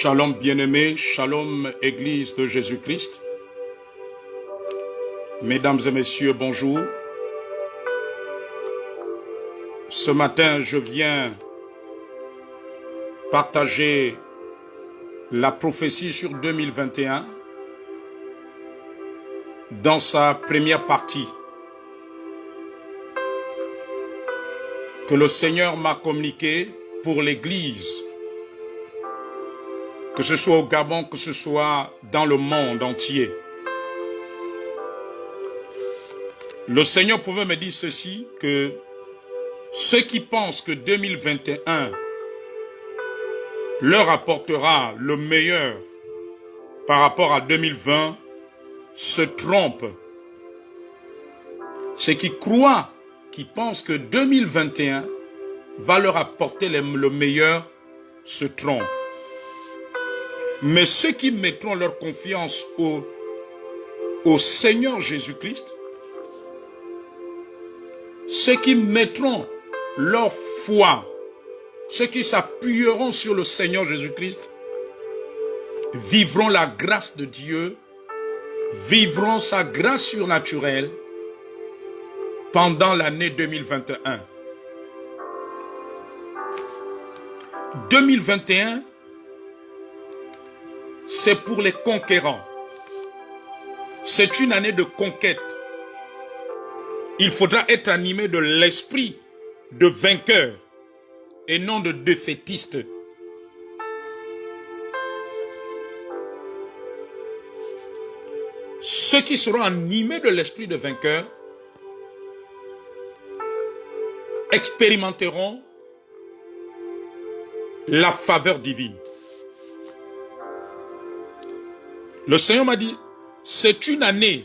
Shalom bien-aimés, shalom Église de Jésus-Christ. Mesdames et messieurs, bonjour. Ce matin, je viens partager la prophétie sur 2021 dans sa première partie que le Seigneur m'a communiqué pour l'Église, que ce soit au Gabon, que ce soit dans le monde entier. Le Seigneur pouvait me dire ceci, que ceux qui pensent que 2021 leur apportera le meilleur par rapport à 2020 se trompent. Ceux qui croient, qui pensent que 2021 va leur apporter le meilleur se trompent. Mais ceux qui mettront leur confiance au Seigneur Jésus-Christ, ceux qui mettront leur foi, ceux qui s'appuieront sur le Seigneur Jésus-Christ, vivront la grâce de Dieu, vivront sa grâce surnaturelle pendant l'année 2021. 2021, c'est pour les conquérants. C'est une année de conquête. Il faudra être animé de l'esprit de vainqueur et non de défaitiste. Ceux qui seront animés de l'esprit de vainqueur expérimenteront la faveur divine. Le Seigneur m'a dit, c'est une année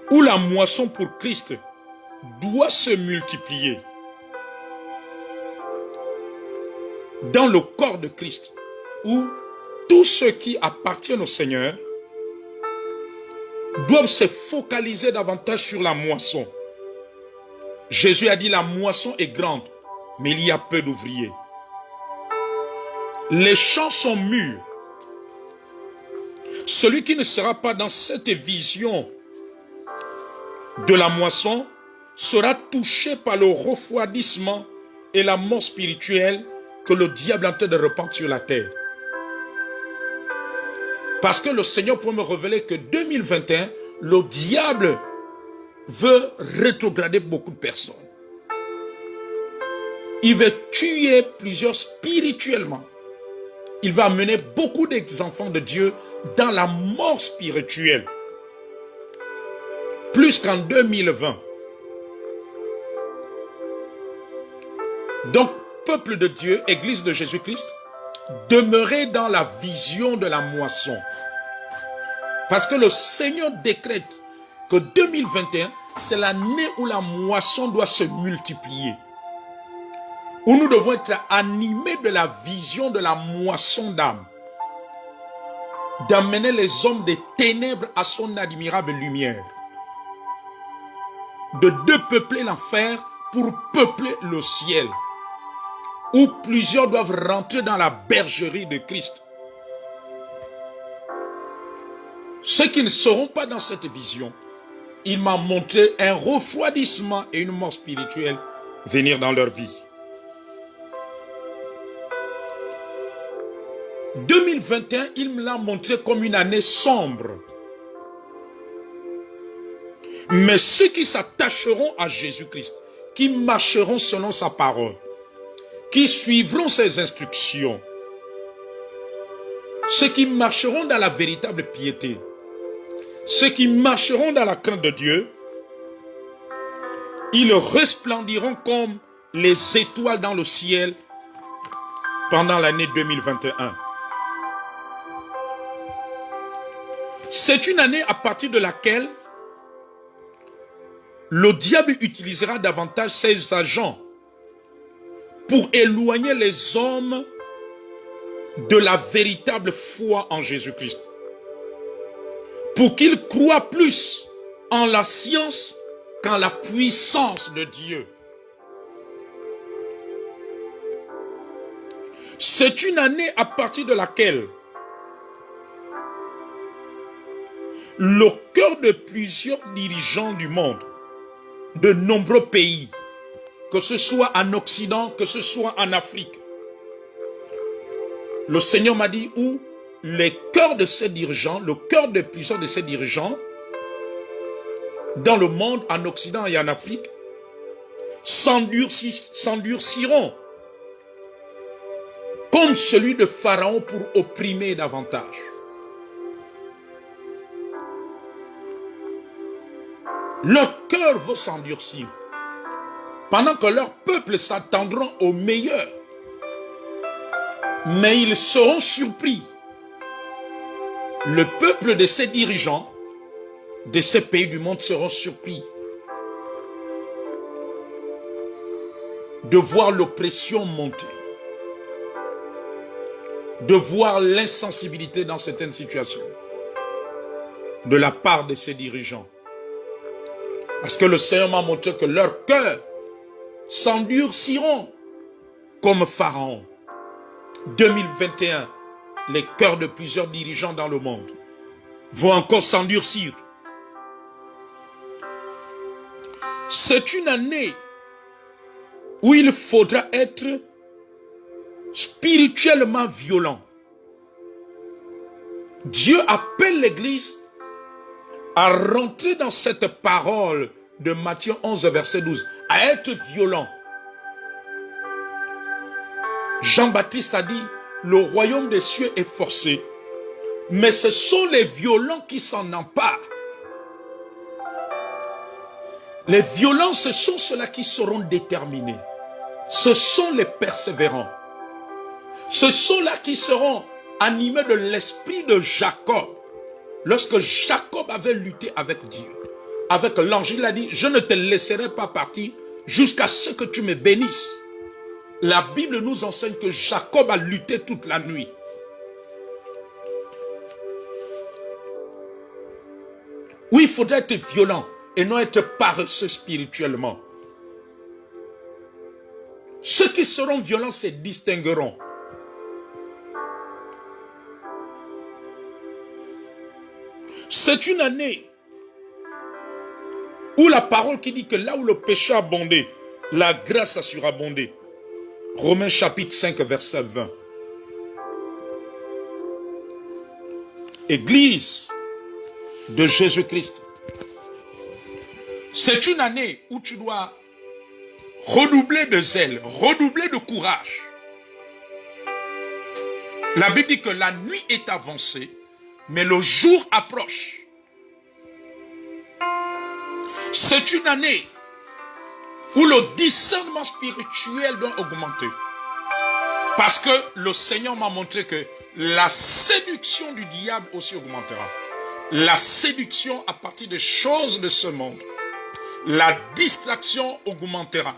où la moisson pour Christ doit se multiplier dans le corps de Christ, où tous ceux qui appartiennent au Seigneur doivent se focaliser davantage sur la moisson. Jésus a dit, la moisson est grande, mais il y a peu d'ouvriers. Les champs sont mûrs. Celui qui ne sera pas dans cette vision de la moisson sera touché par le refroidissement et la mort spirituelle que le diable est en train de répandre sur la terre. Parce que le Seigneur peut me révéler que 2021, le diable veut rétrograder beaucoup de personnes. Il veut tuer plusieurs spirituellement. Il va amener beaucoup d'enfants de Dieu dans la mort spirituelle. Plus qu'en 2020. Donc, peuple de Dieu, Église de Jésus-Christ, demeurez dans la vision de la moisson. Parce que le Seigneur décrète que 2021, c'est l'année où la moisson doit se multiplier. Où nous devons être animés de la vision de la moisson d'âme. D'amener les hommes des ténèbres à son admirable lumière. De dépeupler l'enfer pour peupler le ciel. Où plusieurs doivent rentrer dans la bergerie de Christ. Ceux qui ne seront pas dans cette vision, il m'a montré un refroidissement et une mort spirituelle venir dans leur vie. 2021, il me l'a montré comme une année sombre. Mais ceux qui s'attacheront à Jésus-Christ, qui marcheront selon sa parole, qui suivront ses instructions, ceux qui marcheront dans la véritable piété, ceux qui marcheront dans la crainte de Dieu, ils resplendiront comme les étoiles dans le ciel pendant l'année 2021. C'est une année à partir de laquelle le diable utilisera davantage ses agents pour éloigner les hommes de la véritable foi en Jésus-Christ. Pour qu'ils croient plus en la science qu'en la puissance de Dieu. C'est une année à partir de laquelle le cœur de plusieurs dirigeants du monde, de nombreux pays, que ce soit en Occident, que ce soit en Afrique, le Seigneur m'a dit où les cœurs de ces dirigeants, le cœur de plusieurs de ces dirigeants, dans le monde, en Occident et en Afrique, s'endurciront comme celui de Pharaon pour opprimer davantage. Leur cœur va s'endurcir, pendant que leur peuple s'attendront au meilleur. Mais ils seront surpris. Le peuple de ces dirigeants, de ces pays du monde seront surpris de voir l'oppression monter, de voir l'insensibilité dans certaines situations de la part de ces dirigeants. Parce que le Seigneur m'a montré que leurs cœurs s'endurciront comme Pharaon. 2021, les cœurs de plusieurs dirigeants dans le monde vont encore s'endurcir. C'est une année où il faudra être spirituellement violent. Dieu appelle l'Église à rentrer dans cette parole de Matthieu 11, verset 12, à être violent. Jean-Baptiste a dit, le royaume des cieux est forcé, mais ce sont les violents qui s'en emparent. Les violents, ce sont ceux-là qui seront déterminés. Ce sont les persévérants. Ce sont là qui seront animés de l'esprit de Jacob. Lorsque Jacob avait lutté avec Dieu, avec l'ange, il a dit, je ne te laisserai pas partir jusqu'à ce que tu me bénisses. La Bible nous enseigne que Jacob a lutté toute la nuit. Oui, il faudrait être violent et non être paresseux spirituellement. Ceux qui seront violents se distingueront. C'est une année où la parole qui dit que là où le péché a abondé, la grâce a surabondé. Romains chapitre 5, verset 20. Église de Jésus-Christ. C'est une année où tu dois redoubler de zèle, redoubler de courage. La Bible dit que la nuit est avancée, mais le jour approche. C'est une année où le discernement spirituel doit augmenter. Parce que le Seigneur m'a montré que la séduction du diable aussi augmentera. La séduction à partir des choses de ce monde. La distraction augmentera.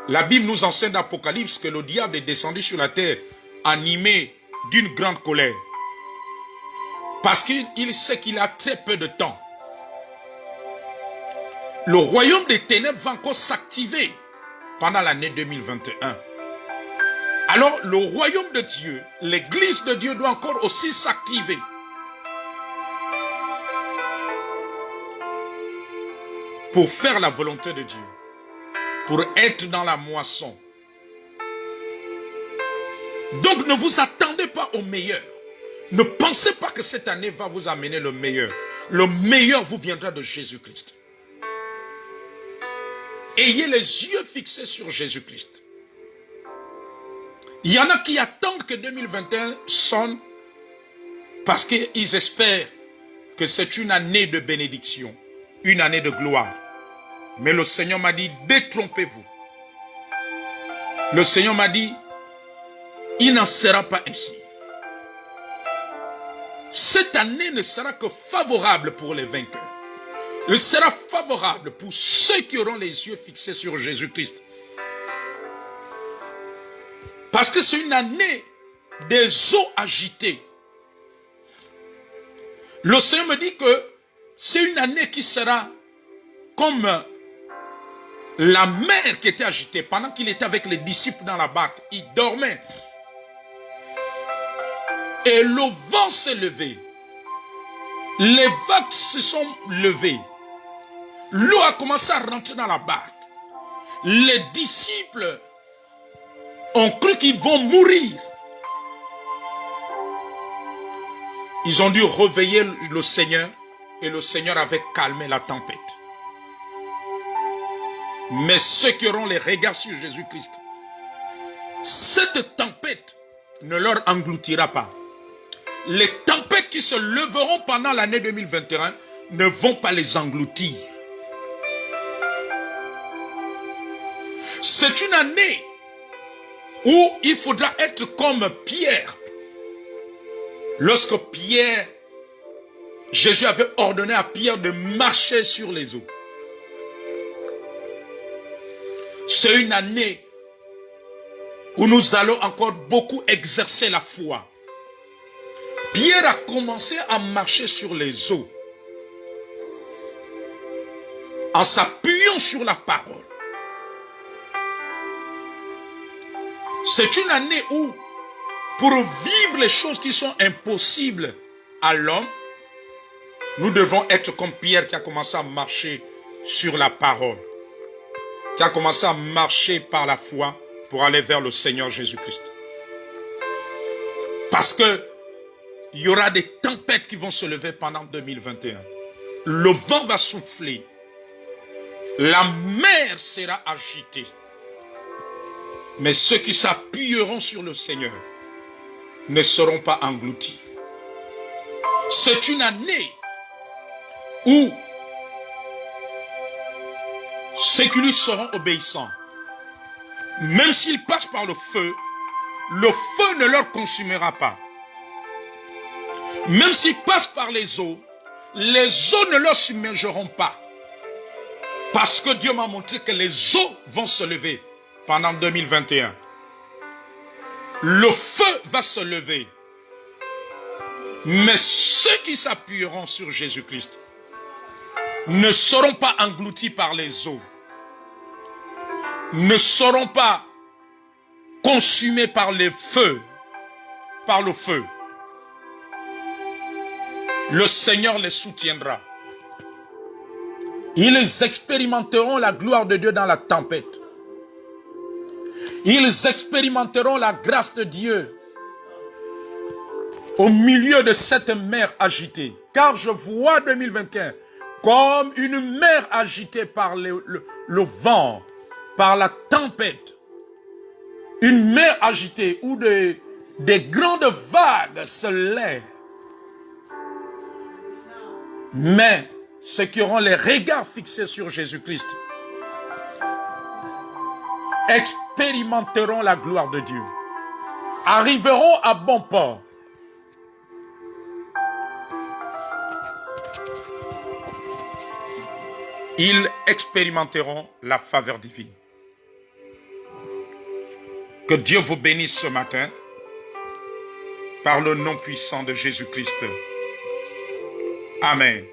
La Bible nous enseigne d'Apocalypse que le diable est descendu sur la terre animé d'une grande colère. Parce qu'il sait qu'il a très peu de temps. Le royaume des ténèbres va encore s'activer pendant l'année 2021. Alors le royaume de Dieu, l'église de Dieu doit encore aussi s'activer. Pour faire la volonté de Dieu. Pour être dans la moisson. Donc ne vous attendez pas au meilleur. Ne pensez pas que cette année va vous amener le meilleur. Le meilleur vous viendra de Jésus-Christ. Ayez les yeux fixés sur Jésus-Christ. Il y en a qui attendent que 2021 sonne parce qu'ils espèrent que c'est une année de bénédiction, une année de gloire. Mais le Seigneur m'a dit, détrompez-vous. Le Seigneur m'a dit, il n'en sera pas ainsi. Cette année ne sera que favorable pour les vainqueurs. Elle sera favorable pour ceux qui auront les yeux fixés sur Jésus-Christ. Parce que c'est une année des eaux agitées. Le Seigneur me dit que c'est une année qui sera comme La mer qui était agitée, pendant qu'il était avec les disciples dans la barque, il dormait. Et le vent s'est levé. Les vagues se sont levées. L'eau a commencé à rentrer dans la barque. Les disciples ont cru qu'ils vont mourir. Ils ont dû réveiller le Seigneur et le Seigneur avait calmé la tempête. Mais ceux qui auront les regards sur Jésus-Christ, cette tempête ne leur engloutira pas. Les tempêtes qui se leveront pendant l'année 2021 ne vont pas les engloutir. C'est une année où il faudra être comme Pierre. Lorsque Jésus avait ordonné à Pierre de marcher sur les eaux. C'est une année où nous allons encore beaucoup exercer la foi. Pierre a commencé à marcher sur les eaux en s'appuyant sur la parole. C'est une année où, pour vivre les choses qui sont impossibles à l'homme, nous devons être comme Pierre qui a commencé à marcher sur la parole, qui a commencé à marcher par la foi pour aller vers le Seigneur Jésus-Christ. Parce que il y aura des tempêtes qui vont se lever pendant 2021. Le vent va souffler. La mer sera agitée. Mais ceux qui s'appuieront sur le Seigneur ne seront pas engloutis. C'est une année où ceux qui lui seront obéissants, même s'ils passent par le feu ne leur consumera pas. Même s'ils passent par les eaux ne leur submergeront pas. Parce que Dieu m'a montré que les eaux vont se lever pendant 2021. Le feu va se lever. Mais ceux qui s'appuieront sur Jésus-Christ ne seront pas engloutis par les eaux. Ne seront pas consumés par les feux. Par le feu. Le Seigneur les soutiendra. Ils expérimenteront la gloire de Dieu dans la tempête. Ils expérimenteront la grâce de Dieu au milieu de cette mer agitée. Car je vois 2021 comme une mer agitée par le vent, par la tempête. Une mer agitée où des grandes vagues se lèvent. Mais ceux qui auront les regards fixés sur Jésus-Christ expérimenteront la gloire de Dieu, arriveront à bon port. Ils expérimenteront la faveur divine. Que Dieu vous bénisse ce matin par le nom puissant de Jésus-Christ. Amen.